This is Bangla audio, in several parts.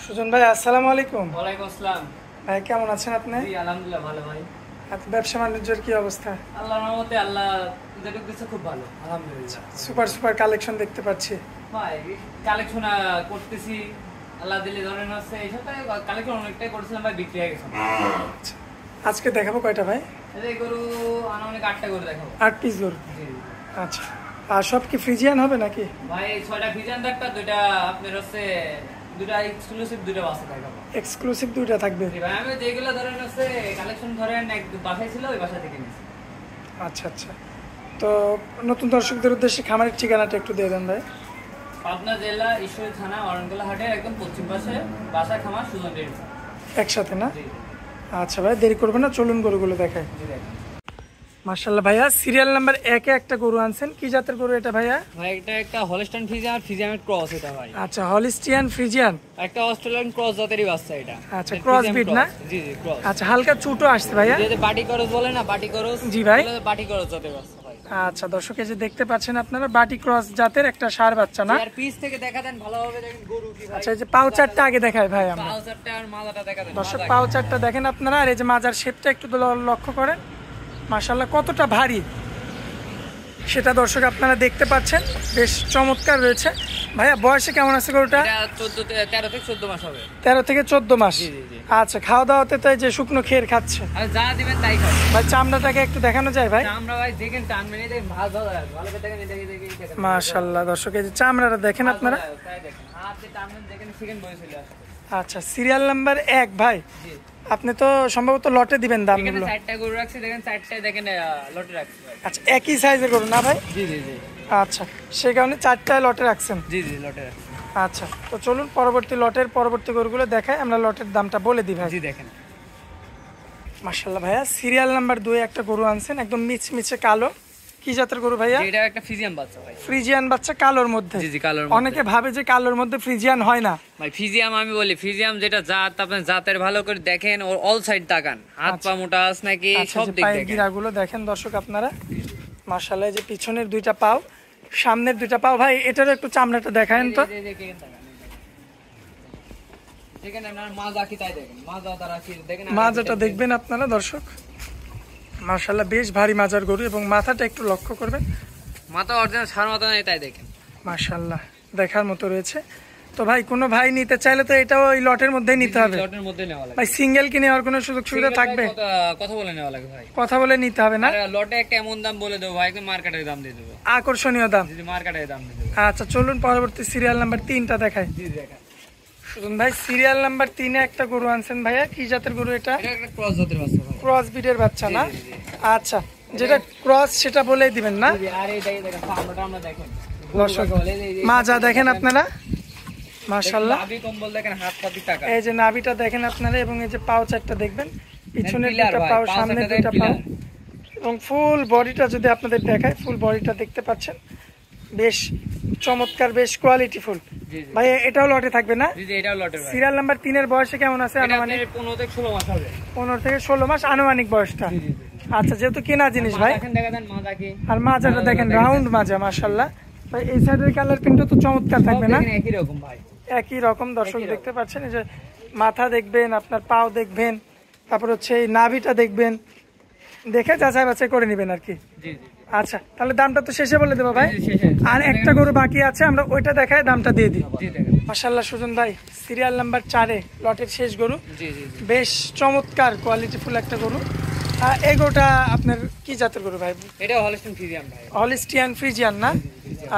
সুজন ভাই, আসসালামু আলাইকুম। ওয়ালাইকুম আসসালাম। ভাই কেমন আছেন আপনি? জি আলহামদুলিল্লাহ ভালো ভাই। ব্যবসা বাণিজ্যের কি অবস্থা? আল্লাহর রহমতে আল্লাহ যেটুকু দিচ্ছে খুব ভালো আলহামদুলিল্লাহ। সুপার সুপার কালেকশন দেখতে পাচ্ছি ভাই কালেকশন করতেছি, আল্লাহ দিলে ধরেন হচ্ছে এই সপ্তাহে কালেকশন অনেকটাই করছিলাম ভাই, বিক্রি হয়ে গেছে। আজকে দেখাবো কয়টা ভাই? এই গরু অনেক 8টা গরু দেখাবো। 8 পিস গরু। জি আচ্ছা, আর সব কি ফ্রিজিয়ান হবে নাকি? ভাই 6টা ফিজান একটা, দুইটা আপনার হচ্ছে দুইটা এক্সক্লুসিভ, দুইটা বাসা দেখাবো। এক্সক্লুসিভ দুইটা থাকবে। জি ভাই, আমি যেগুলো ধরেন হচ্ছে কালেকশন ধরেন এক বাসায় ছিল, ওই বাসা থেকে নিয়েছি। আচ্ছা আচ্ছা, তো নতুন দর্শকদের উদ্দেশ্যে খামারের ঠিকানাটা একটু দিয়ে দেন ভাই। পাবনা জেলা ঈশ্বরী থানা অরণকোলা হাটের একদম পশ্চিম পাশে বাসা খামার সুজন ডেইরি। একসাথে না? জি আচ্ছা ভাই, দেরি করবে না, চলুন গরুগুলো দেখায়। জি দেখেন মাশাআল্লাহ ভাইয়া, সিরিয়াল নাম্বার 1-এ একটা গরু আনছেন। কি জাতের গরু এটা ভাইয়া? ভাই, এটা একটা হলস্টাইন ফ্রিজিয়ান আর ফ্রিজিয়ানের ক্রস এটা ভাই। আচ্ছা, হলিস্টিয়ান ফ্রিজিয়ান। একটা অস্ট্রেলিয়ান ক্রস জাতেরই বাচ্চা এটা। আচ্ছা, ক্রস বিট না? জি জি ক্রস। আচ্ছা, হালকা চুটো আসছে ভাইয়া। যে বাটি করস বলে না, বাটি করস। জি ভাই, বাটি করস জাতের বাচ্চা ভাই। আচ্ছা দর্শক, এই যে দেখতে পাচ্ছেন আপনারা, বাটি ক্রস জাতের একটা ষাঁড় বাচ্চা না? আর পিস থেকে দেখা দেন ভালোভাবে, দেখেন গরু কি ভাই। আচ্ছা, এই যে পাউচারটা আগে দেখাই ভাই আমরা। পাউচারটা আর মালাটা দেখা দেন দর্শক, পাউচারটা দেখেন আপনারা, আর এই যে মাজার শেপটা একটু লক্ষ্য করেন। মাশাআল্লাহ, কতটা ভারী সেটা দর্শক আপনারা দেখতে পাচ্ছেন, বেশ চমৎকার রয়েছে। ভাইয়া বয়সে কেমন আছে গরুটা? এটা 13 থেকে 14 মাস হবে। 13 থেকে 14 মাস। জি জি জি। আচ্ছা, খাওয়া দাওয়াতে তো এই যে শুকনো খের খাচ্ছে আর যা দিবেন তাই খাবে ভাই। চামড়াটাকে একটু দেখানো যায় ভাই? আমরা ভাই দেখেন টান মেনে দেন, ভালো ভালো করে দেখেন, দেখেন। মাশাআল্লাহ দর্শক, এই যে চামড়াটা দেখেন আপনারা। তাই দেখেন, হাত দিয়ে টান মেনে দেখেন, সেকেন্ড বয়স চলে আসে। আচ্ছা, সিরিয়াল নাম্বার 1 ভাই। জি, আপনি তো সম্ভবত লটে দিবেন এখানে দামগুলো। 4টা গরু রাখছি, দেখেন 4টায় দেখেন লটে রাখছি ভাই। আচ্ছা, একই সাইজের গরু না ভাই? জি জি জি আচ্ছা, সেই কারণে 4টায় লটে রাখছেন। জি জি লটে রাখছি। আচ্ছা, তো চলুন পরবর্তী লটের পরবর্তী গরুগুলো দেখাই, আমরা লটের দামটা বলে দিই ভাই। জি দেখেন, মাশাআল্লাহ ভাইয়া, সিরিয়াল নাম্বার 2-এ একটা গরু আনছেন, একদম মিচমিচে কালো। কি জাতের গরু ভাইয়া? এটা একটা ফিজিয়ান বাচ্চা ভাই। ফ্রিজিয়ান বাচ্চা, কালোর মধ্যে। জি জি কালোর মধ্যে। অনেকে ভাবে যে কালোর মধ্যে ফ্রিজিয়ান হয় না ভাই ফিজিয়াম আমি বলি, ফিজিয়াম যেটা জাত, আপনি জাতের ভালো করে দেখেন, ওর অল সাইড তাকান, হাত পা মোটা আছে নাকি আচ্ছা, সব যে দিক পায়ের দেখেন। গিরাগুলো দেখেন দর্শক আপনারা। মাশাআল্লাহ, এই যে পিছনের 2টা পাও, সামনের 2টা পাও। ভাই এটারও একটু চামড়াটা দেখায়েন তো। মাজাটা দেখবেন আপনারা দর্শক। মাশাআল্লাহ, বেশ ভারী মাজার গরু, এবং মাথাটা একটু লক্ষ্য করবেন। মাথা অরিজিনাল সার মাথা নাই, তাই দেখেন। মাশাআল্লাহ, দেখার মতো রয়েছে। তো ভাই, কোনো ভাই নিতে চাইলে তো এটাও ওই লটের মধ্যেই নিতে হবে। লটের মধ্যে নেওয়া লাগে ভাই, সিঙ্গেল কি নেওয়ার কোনো সুযোগ সুবিধা থাকবে? কথা বলে নেওয়া লাগে ভাই। কথা বলে নিতে হবে না? আর লটে একটা এমন দাম বলে দেবো ভাই, একদম মার্কেটের দাম দিয়ে দেবো, আকর্ষণীয় দাম। যদি মার্কেটের দাম দিয়ে দেবো। আচ্ছা, চলুন পরবর্তী সিরিয়াল নাম্বার 3টা দেখাই। জি দেখেন, সুজন ভাই, সিরিয়াল নাম্বার 3-এ একটা গরু আনছেন ভাইয়া। কি জাতের গরু এটা? এটা একটা ক্রস জাতের বাচ্চা ভাই। ক্রস বিটের বাচ্চা না? জি, জি, জি। আচ্ছা, যেটা ক্রস সেটা বলেই দিবেন না? জি, আর এই দেখেন চামড়াটা আমরা দেখেন, দর্শক, মাজা দেখেন আপনারা। মাশাআল্লাহ, নাভি কম্বল দেখেন, হাত পা দিয়ে টাকা। এই যে নাভিটা দেখেন আপনারা, এবং এই যে পাউচারটা দেখবেন, পিছনের পিলার 2টা ভাই, পাও, পাঁচ সামনের একটা 2টা পাও, পিলার। এবং ফুল বডিটা যদি আপনাদের দেখায়, ফুল বডিটা দেখতে পাচ্ছেন, বেশ চমৎকার, বেশ কোয়ালিটি ফুল। জি জি ভাই এটাও লটে থাকবে না? জি জি, এটাও লটের ভাই। সিরিয়াল নাম্বার 3-এর বয়সে কেমন আছে এটা আনুমানিক? আপনার 15 থেকে 16 মাস হবে। 15 থেকে 16 মাস আনুমানিক বয়সটা। জি জি জি। আচ্ছা, যেহেতু কেনা জিনিস ভাই। দেখেন, দেখা দেন মাজা কি। আর মাজাটা দেখেন, রাউন্ড মাজা। মাশাআল্লাহ ভাই, এই সাইডের কালার প্রিন্টও তো চমৎকার থাকবে না? দেখেন একই রকম ভাই, একই রকম দর্শক একই রকম। দেখতে পাচ্ছেন। এই যে মাথা দেখবেন, আপনার পাও দেখবেন, তারপর হচ্ছে এই নাভিটা দেখবেন, দেখে যাচাই বাছাই করে নেবেন আর কি। জি জি আচ্ছা, তাহলে দামটা তো শেষে বলে দেবো ভাই। জি, শেষে। আর একটা গরু বাকি আছে, আমরা ওইটা দেখায় দামটা দিয়ে দিই। জি দেখেন, মাশাআল্লাহ সুজন ভাই, সিরিয়াল নাম্বার 4-এ লটের শেষ গরু, জি জি জি। বেশ চমৎকার কোয়ালিটিফুল একটা গরু। এই গরুটা আপনার কি জাতের গরু ভাই? এটা হলস্টাইন ফ্রিজিয়ান ভাই। হলিস্টিয়ান ফ্রিজিয়ান না?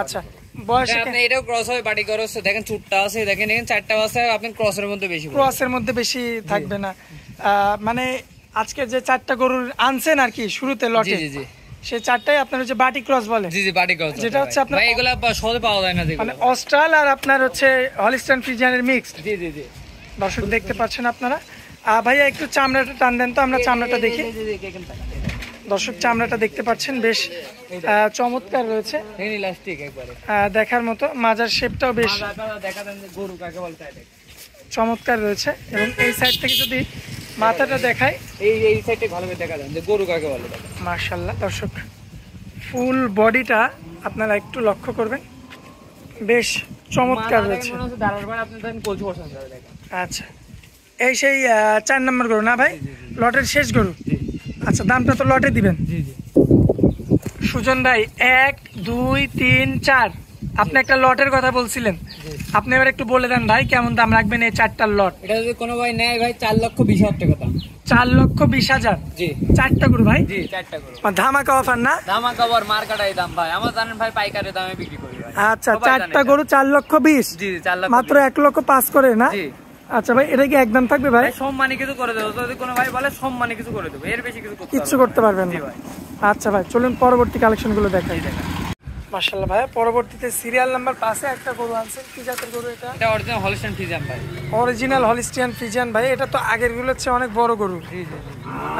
আচ্ছা, বয়সে আপনি এটাও ক্রস হবে, বাটি ক্রস, দেখেন চুটটা আছে, দেখেন এখানে 4টা আছে, আপনি ক্রসের মধ্যে বেশি বলবেন। ক্রসের মধ্যে বেশি থাকবে না? মানে আজকে যে 4টা গরু আনছেন আর কি শুরুতে জি লটে, জি জি সেই 4টাই আপনার হচ্ছে বাটি ক্রস বলে। জি জি, বাটি ক্রস যেটা হচ্ছে আপনার ভাই, এগুলা সহজে পাওয়া যায় না মানে যেগুলো। অস্ট্রাল আর আপনার হচ্ছে হলিস্টাইন ফ্রিজিয়ানের মিক্সড। জি জি জি, দর্শক দেখতে পাচ্ছেন আপনারা। ভাইয়া একটু চামড়াটা টান দেন তো, আমরা চামড়াটা দেখি। দর্শক, চামড়াটা দেখতে পাচ্ছেন, বেশ চমৎকার রয়েছে, ইলাস্টিক একবারে দেখার মতো। মাজার শেপটাও বেশ দেখা দেন যে গরু কাকে বলে, তাই দেখেন চমৎকার রয়েছে। এবং এই সাইড থেকে যদি মাথাটা দেখায়, এই সাইডে ভালো করে দেখা দেন যে গরু কাকে বলে। মাশাআল্লাহ দর্শক, ফুল বডিটা আপনারা একটু লক্ষ্য করবেন, বেশ চমৎকার রয়েছে। আচ্ছা, এই সেই 4 নম্বর গরু না ভাই? লটের শেষ গরু। আচ্ছা, দামটা তো লটে দিবেন। সুজন ভাই 1 2 3 4 আপনি একটা লটের কথা বলছিলেন, আপনি এবার একটু বলে দেন ভাই কেমন দাম রাখবেন এই 4টার লট? এটা যদি কোনো ভাই নেয় ভাই 4,20,000 টাকা দাম। 4,20,000? জি। 4টা গরু ভাই? জি, 4টা গরু। ধামাকা অফার না? ধামাকা অফার, মার্কেটাই দাম ভাই। আমার জানেন ভাই পাইকারি দামে বিক্রি করি ভাই। আচ্ছা, 4টা গরু 4,20,000? জি, 4,20,000 মাত্র 1,05,000 করে না? জি। আচ্ছা ভাই, এটা কি একদম থাকবে ভাই? সম্মানী কিছু করে দেবো, যদি কোনো ভাই বলে সম্মানী কিছু করে দেবো, এর বেশি কিছু করতে পারবেন না? আচ্ছা ভাই, চলুন পরবর্তী কালেকশন গুলো দেখাই। মাশাআল্লাহ ভাই, পরবর্তীতে সিরিয়াল নাম্বার 5 এ একটা গরু আনছেন, কি জাতের গরু এটা? এটা অরিজিনাল হলিস্টিয়ান ফ্রিজিয়ান ভাই। অরিজিনাল হলিস্টিয়ান ফ্রিজিয়ান ভাই, এটা তো আগের গুলোর চেয়ে অনেক বড় গরু। জি জি।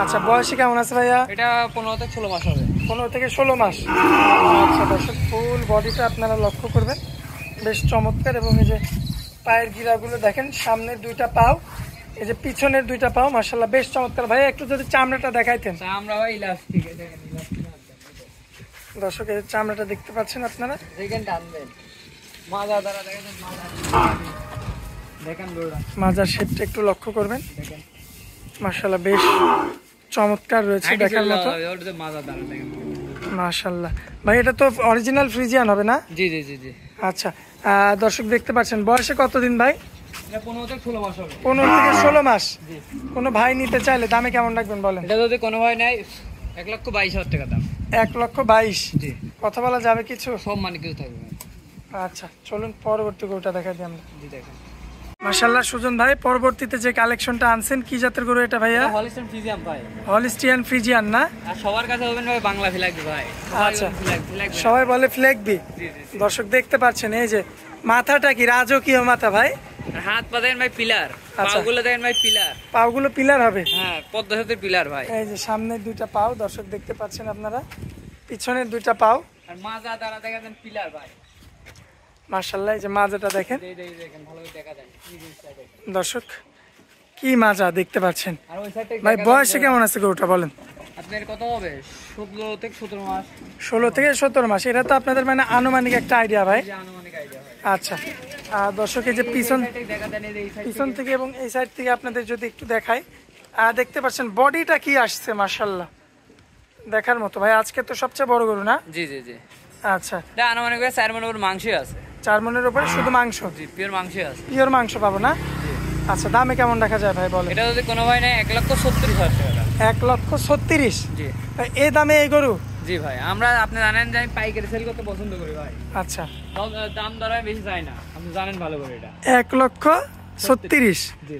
আচ্ছা, বয়সে কেমন আছে ভাইয়া? এটা 15 থেকে 16 মাস হবে। 15 থেকে 16 মাস। আচ্ছা দর্শক, ফুল বডিটা আপনারা লক্ষ্য করবেন, বেশ চমৎকার। এবং এই যে পায়ের গিরাগুলো দেখেন, সামনের 2টা পাও, এই যে পিছনের 2টা পাও, মাশাআল্লাহ বেশ চমৎকার। ভাই একটু যদি চামড়াটা দেখাইতেন। চামড়া ভাই ইলাস্টিক, দেখেন ইলাস্টিক। দর্শক, এই চামড়াটা দেখতে পাচ্ছেন আপনারা, দেখেন টানবেন, মাজা দ্বারা দেখেন, দেখেন গরুটা, মাজার শেপটা একটু লক্ষ্য করবেন। দেখেন মাশাআল্লাহ বেশ চমৎকার রয়েছে, দেখার মতো। ওটা মাজা দ্বারা দেখেন মাশাআল্লাহ ভাই, এটা তো অরিজিনাল ফ্রিজিয়ান হবে না? জি জি জি জি। আচ্ছা, দর্শক দেখতে পাচ্ছেন, বয়সে কতদিন ভাই? এটা 15 থেকে 16 মাস হবে। 15 থেকে 16 মাস। জি। কোনো ভাই নিতে চাইলে দামে কেমন রাখবেন বলেন? এটা যদি কোনো ভাই নেয় 1,22,000 টাকা দাম। 1,22,000? জি। কথা বলা যাবে কিছু? সব মানে কিছু থাকবে ভাই। আচ্ছা, চলুন পরবর্তী গরুটা দেখাই দিই আমরা। জি দেখেন। মাশাআল্লাহ সুজন ভাই, পরবর্তীতে যে কালেকশনটা আনছেন, কি জাতের গরু এটা ভাইয়া? এটা হলিস্টিয়ান ফ্রিজিয়ান ভাই। হলিস্টিয়ান ফ্রিজিয়ান না? আর সবার কাছে হবেন ভাই বাংলা ফ্ল্যাগ ভাই। আচ্ছা, সবাই বলে ফ্ল্যাগবি। জি জি। দর্শক দেখতে পাচ্ছেন, এই যে মাথাটা কি রাজকীয় মাথা ভাই? হাত পা দেন ভাই পিলার, আচ্ছা। পাগুলো দেন ভাই পিলার। পাগুলো পিলার হবে? হ্যাঁ, পদ্মা সেতুর পিলার ভাই। এই যে সামনের 2টা পাও দর্শক দেখতে পাচ্ছেন আপনারা, পিছনের 2টা পাও, আর মাজা দ্বারা দেখেন পিলার ভাই। মাশাআল্লাহ এই যে মাজাটা দেখেন দেখেন, ভালো করে দেখা যায় এই জিনিসটা দেখেন। দর্শক, কি মাজা দেখতে পাচ্ছেন আর ওই সাইডে ভাই। বয়সে কেমন আছে গরুটা বলেন? আপনার কত হবে? 16 থেকে 17 মাস। 16 থেকে 17 মাস। এটা তো আপনাদের মানে আনুমানিক একটা আইডিয়া ভাই। যে আনুমানিক আইডিয়া হয়। আচ্ছা, আর দর্শক এই যে পিছন দেখা দেন এই সাইড পিছন থেকে এবং এই সাইড থেকে আপনাদের যদি একটু দেখাই, দেখতে পাচ্ছেন বডিটা কি আসছে, মাশাআল্লাহ দেখার মতো ভাই। আজকে তো সবচেয়ে বড় গরু না? জি জি জি। আচ্ছা, এটা আনুমানিক 4 মনের উপর মাংসই আছে। 4 মনের উপরে শুধু মাংস? জি, পিওর মাংসই আছে। পিওর মাংস পাবো না? আচ্ছা, দামে কেমন রাখা যায় ভাই বলেন? এটা যদি কোনো ভাই নেয় 1,70,000 টাকা। 1,36,000? জি। এই দামে এই গরু? জি ভাই, আমরা আপনি জানেন যে আমি পাইকারি সেল করতে পছন্দ করি ভাই। আচ্ছা, দাম দরে বেশি চাই না, আপনি জানেন ভালো করে এটা। 1,36,000? জি।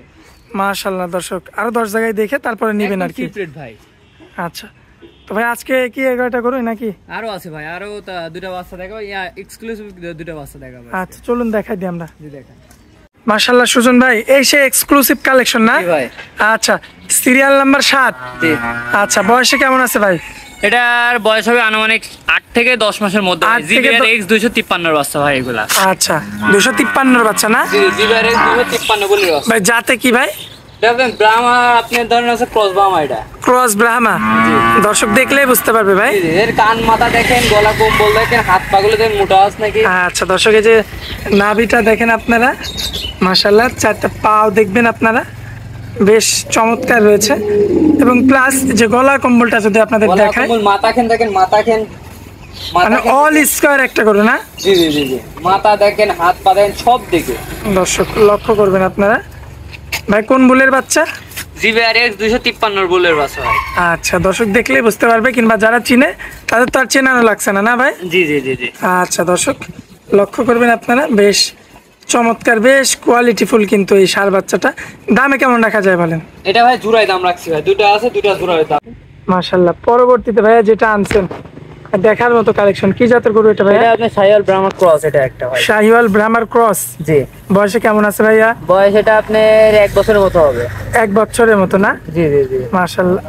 মাশাআল্লাহ দর্শক, আরো 10 জায়গায় দেখে তারপরে নিবেন আর কি। সিক্রেট ভাই। আচ্ছা, তো ভাই আজকে কি 11টা গরু নাকি? আরো আছে ভাই, আরো 2টা বাচ্চা দেখাবো, এক্সক্লুসিভ 2টা বাচ্চা দেখাবো। আচ্ছা, চলুন দেখাই দিই আমরা। জি দেখেন। মাশাআল্লাহ সুজন ভাই, এই সে এক্সক্লুসিভ কালেকশন না? জি ভাই। আচ্ছা, সিরিয়াল নাম্বার 7। জি। আচ্ছা, বয়সে কেমন আছে ভাই? এটার বয়স হবে আনুমানিক 8 থেকে 10 মাসের মধ্যে। 8 থেকে জিবিআর X 253 এর বাচ্চা ভাই এগুলা। আচ্ছা, 253 এর বাচ্চা না? জি, জিবিআর X 253 বলে বাচ্চা ভাই জাতে কি ভাই? দেখেন ব্রাহ্মা, আপনি ধরেন আছে ক্রস ব্রাহ্মা। এটা ক্রস ব্রাহ্মা? দর্শক দেখলেই বুঝতে পারবে ভাই। জি, এর কান মাথা দেখেন, গলা কম্বল দেখেন, হাত পাগুলো দেখেন মোটা আছে নাকি। আচ্ছা দর্শক, এই যে নাভিটা দেখেন আপনারা, মাশাআল্লাহ 4টা পাও দেখবেন আপনারা, বেশ চমৎকার রয়েছে। এবং প্লাস যে গলার কম্বলটা যদি আপনাদের গলা দেখায়, কম্বল, মাথা খেন দেখেন, মাথা খেন, মানে অল স্কয়ার একটা গরু না? জি জি জি জি। মাথা দেখেন, হাত পা দেখেন, সব দিকে। দর্শক লক্ষ্য করবেন আপনারা। ভাই কোন বুলের বাচ্চা? জিবিআর X 253 এর বুলের বাচ্চা ভাই। আচ্ছা, দর্শক দেখলেই বুঝতে পারবে, কিংবা যারা চিনে তাদের তো আর চেনানো লাগছে না, না ভাই? জি জি জি জি। আচ্ছা দর্শক লক্ষ্য করবেন আপনারা, বেশ চমৎকার, বেশ কোয়ালিটিফুল কিন্তু এই ষাঁড় বাচ্চাটা। দামে কেমন রাখা যায় বলেন? এটা ভাই জোড়ায় দাম রাখছি ভাই, 2টা আছে, 2টা জোড়ায় দাম। মাশাআল্লাহ, পরবর্তীতে ভাইয়া যেটা আনছেন দেখার মতো কালেকশন, কি জাতের গরু এটা ভাইয়া? এটা আপনি শাহিওয়াল ব্রাহ্মা ক্রস, এটা একটা ভাই। শাহিওয়াল ব্রাহ্মার ক্রস? জি। বয়সে কেমন আছে ভাইয়া? বয়স এটা আপনার 1 বছরের মতো হবে। 1 বছরের মতো না? জি জি জি। মাশাআল্লাহ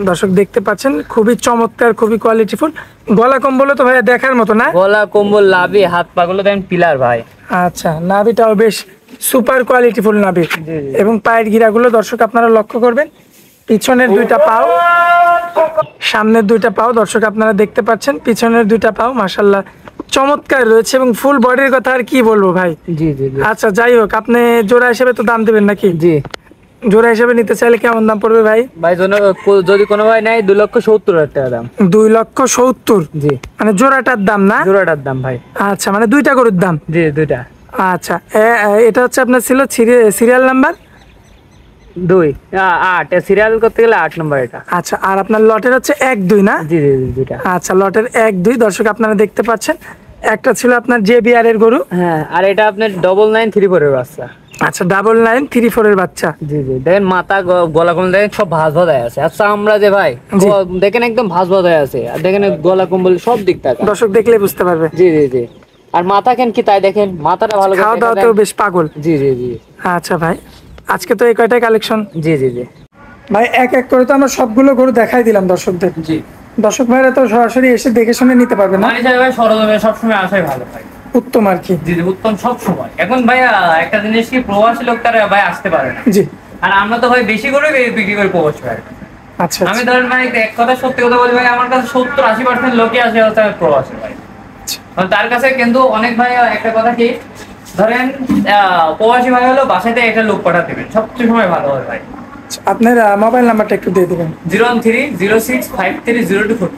দর্শক দেখতে পাচ্ছেন, খুবই চমৎকার, খুবই কোয়ালিটিফুল। গলা কম্বল তো ভাইয়া দেখার মতো না? গলা কম্বল, লাভি, হাত পাগুলো দেখেন পিলার ভাই। আচ্ছা, নাভিটাও বেশ সুপার কোয়ালিটিফুল নাভি। এবং পায়ের গিরাগুলো দর্শক আপনারা লক্ষ্য করবেন, পিছনের 2টা পাও, সামনের 2টা পাও দর্শক আপনারা দেখতে পাচ্ছেন, পিছনের 2টা পাও মাশাআল্লাহ চমৎকার রয়েছে এবং ফুল বডির কথা আর কি বলবো ভাই। জি জি জি আচ্ছা যাই হোক, আপনি জোড়া হিসেবে তো দাম দেবেন নাকি? জি জোড়া হিসেবে নিতে চাইলে কেমন দাম পড়বে ভাই? ভাই যদি কোনো ভাই নেয় 2,70,000 টাকা দাম। 2,70,000 জি মানে জোড়াটার দাম না? জোড়াটার দাম ভাই। আচ্ছা মানে দুইটা গরুর দাম। জি দুইটা। আচ্ছা এটা হচ্ছে আপনার ছিল সিরিয়াল নাম্বার 8 সিরিয়াল করতে গেলে 8 নম্বর এটা। আচ্ছা, আর আপনার লটের হচ্ছে 1-2 না? জি জি জি দুইটা। আচ্ছা, লটের 1-2 দর্শক আপনারা দেখতে পাচ্ছেন। একটা ছিল আপনার JBR এর গরু। হ্যাঁ, আর এটা আপনার 9934 এর বাচ্চা। আচ্ছা, 9934 এর বাচ্চা। জি জি দেখেন মাথা গলা কম্বল দেখেন সব ভাঁজ ভাঁজ হয়ে আছে। আচ্ছা আমরা যে ভাই জি। দেখেন একদম ভাঁজ ভাঁজ হয়ে আছে, আর দেখেন গলা কম্বল সব দিক থাকে। দর্শক দেখলে বুঝতে পারবে। জি জি জি আর মাথা কেন কি তাই দেখেন, মাথাটা ভালো করে খাওয়া দেখা দাওয়াতেও দেন। বেশ পাগল। জি জি জি আচ্ছা ভাই, আজকে তো এই কয়টাই কালেকশন। জি জি জি ভাই এক এক করে তো আমরা সবগুলো গরু দেখাই দিলাম দর্শকদের। জি দর্শক ভাইরা তো সরাসরি এসে দেখে শুনে নিতে পারবে না? মানে ভাই সরজমে সবসময় আসাই ভালো ভাই। উত্তম আর কি। জি জি উত্তম সব সময়। এখন ভাই একটা জিনিস কি, প্রবাসী লোক তারা ভাই আসতে পারে না, জি। আর আমরা তো ভাই বেশি করে বিক্রি করি প্রবাসী ভাই। আচ্ছা আমি ধরেন ভাই এক কথা সত্যি কথা বলি ভাই, আমার কাছে 70-80% লোকই আসে হচ্ছে প্রবাসী ভাই। কারণ তার কাছে কিন্তু অনেক ভাই একটা কথা কি, ধরেন প্রবাসী ভাই হলো বাসাতে একটা লোক পাঠা দেবেন সবচেয়ে সময় ভালো হয় ভাই। আপনার মোবাইল নাম্বারটা একটু দিয়ে দিবেন। 01306530240।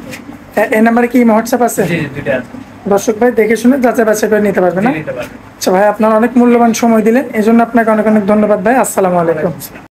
এই নাম্বারে কি হোয়াটসঅ্যাপ আছে? জি জি দুইটা আছে। দর্শক ভাই দেখে শুনে যাচাই বাছাই করে নিতে পারবে না? নিতে পারবেন। আচ্ছা ভাই, আপনার অনেক মূল্যবান সময় দিলেন, এজন্য আপনাকে অনেক অনেক ধন্যবাদ ভাই। আসসালামু আলাইকুম।